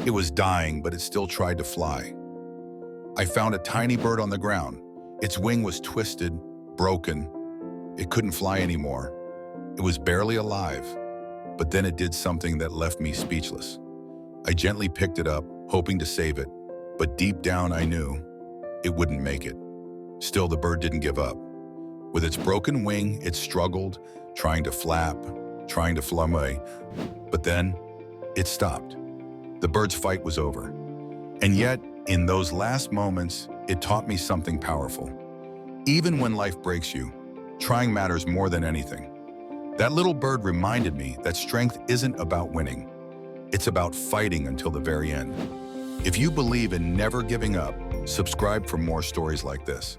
It was dying, but it still tried to fly. I found a tiny bird on the ground. Its wing was twisted, broken. It couldn't fly anymore. It was barely alive, but then it did something that left me speechless. I gently picked it up, hoping to save it, but deep down I knew it wouldn't make it. Still, the bird didn't give up. With its broken wing, it struggled, trying to flap, trying to fly away, but then it stopped. The bird's fight was over. And yet, in those last moments, it taught me something powerful. Even when life breaks you, trying matters more than anything. That little bird reminded me that strength isn't about winning. It's about fighting until the very end. If you believe in never giving up, subscribe for more stories like this.